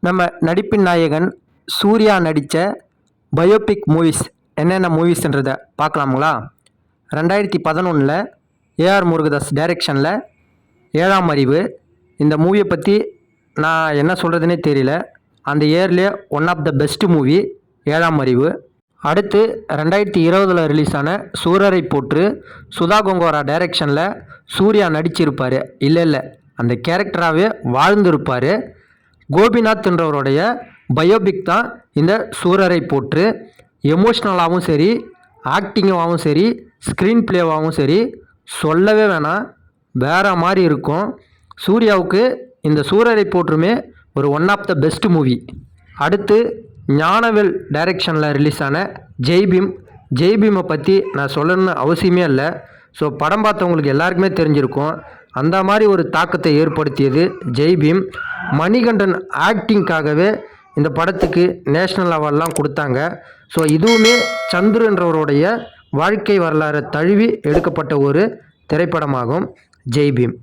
நம்ம நடிப்பின் நாயகன் சூர்யா நடித்த பயோபிக் மூவிஸ் என்னென்ன மூவிஸ்ன்றதை பார்க்கலாமுங்களா? 2011 ஏஆர் முருகதாஸ் டைரெக்ஷனில் 7ஆம் அறிவு. இந்த மூவியை பற்றி நான் என்ன சொல்கிறதுனே தெரியல. அந்த இயர்லேயே one of the best movie 7ஆம் அறிவு. அடுத்து 2020 ரிலீஸ் ஆன சூரரை போற்று. சுதா கொங்கோரா டைரெக்ஷனில் சூர்யா நடிச்சிருப்பார். இல்லை அந்த கேரக்டராகவே வாழ்ந்திருப்பார். கோபிநாத்ன்றவருடைய பயோபிக் தான் இந்த சூரரை போற்று. எமோஷ்னலாகவும் சரி, ஆக்டிங்காகவும் சரி, ஸ்க்ரீன் பிளேவாகவும் சரி சொல்லவே வேணாம், வேறு மாதிரி இருக்கும். சூர்யாவுக்கு இந்த சூரரை போற்றுமே ஒரு one of the best movie. அடுத்து ஞானவேல் டைரெக்ஷனில் ரிலீஸ் ஆன ஜெய்பீம். ஜெய்பீமை பற்றி நான் சொல்லணும்னு அவசியமே இல்லை. ஸோ படம் பார்த்தவங்களுக்கு எல்லாருக்குமே தெரிஞ்சிருக்கும். அந்த மாதிரி ஒரு தாக்கத்தை ஏற்படுத்தியது ஜெய்பீம். மணிகண்டன் ஆக்டிங்காகவே இந்த படத்துக்கு நேஷ்னல் அவார்ட்லாம் கொடுத்தாங்க. ஸோ இதுவுமே சந்துருன்றவருடைய வாழ்க்கை வரலாறை தழுவி எடுக்கப்பட்ட ஒரு திரைப்படமாகும் ஜெய்பீம்.